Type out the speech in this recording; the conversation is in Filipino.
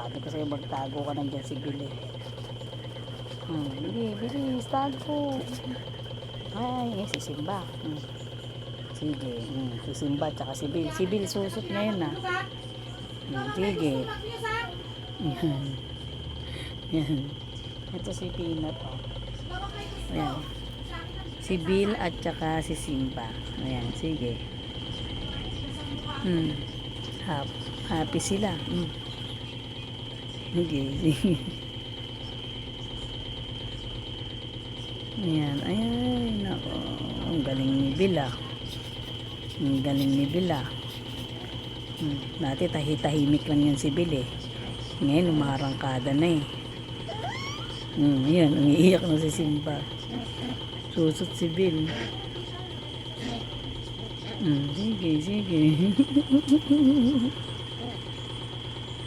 Sabi ko sa'yo, magtago ka na dyan si Billy. Billy, bilis, tago. Ay, si Simba. Sige, si Simba tsaka si Bill. Si Bill susot ngayon na. Sige. Yan. Yan. Ito si Peanut, oh. Ayan. Si Bill at tsaka si Simba. Ayan, sige. Happy sila. Sige, sige. Ayan, ay, nako. Ang galing ni Bill, ah. Ang galing ni Bill, ah. Dati tahimik lang yan si Bill, eh. Ngayon, umarangkada na, eh. Ayan, umiiyak na si Simba. Susot si Bill. Sige, sige.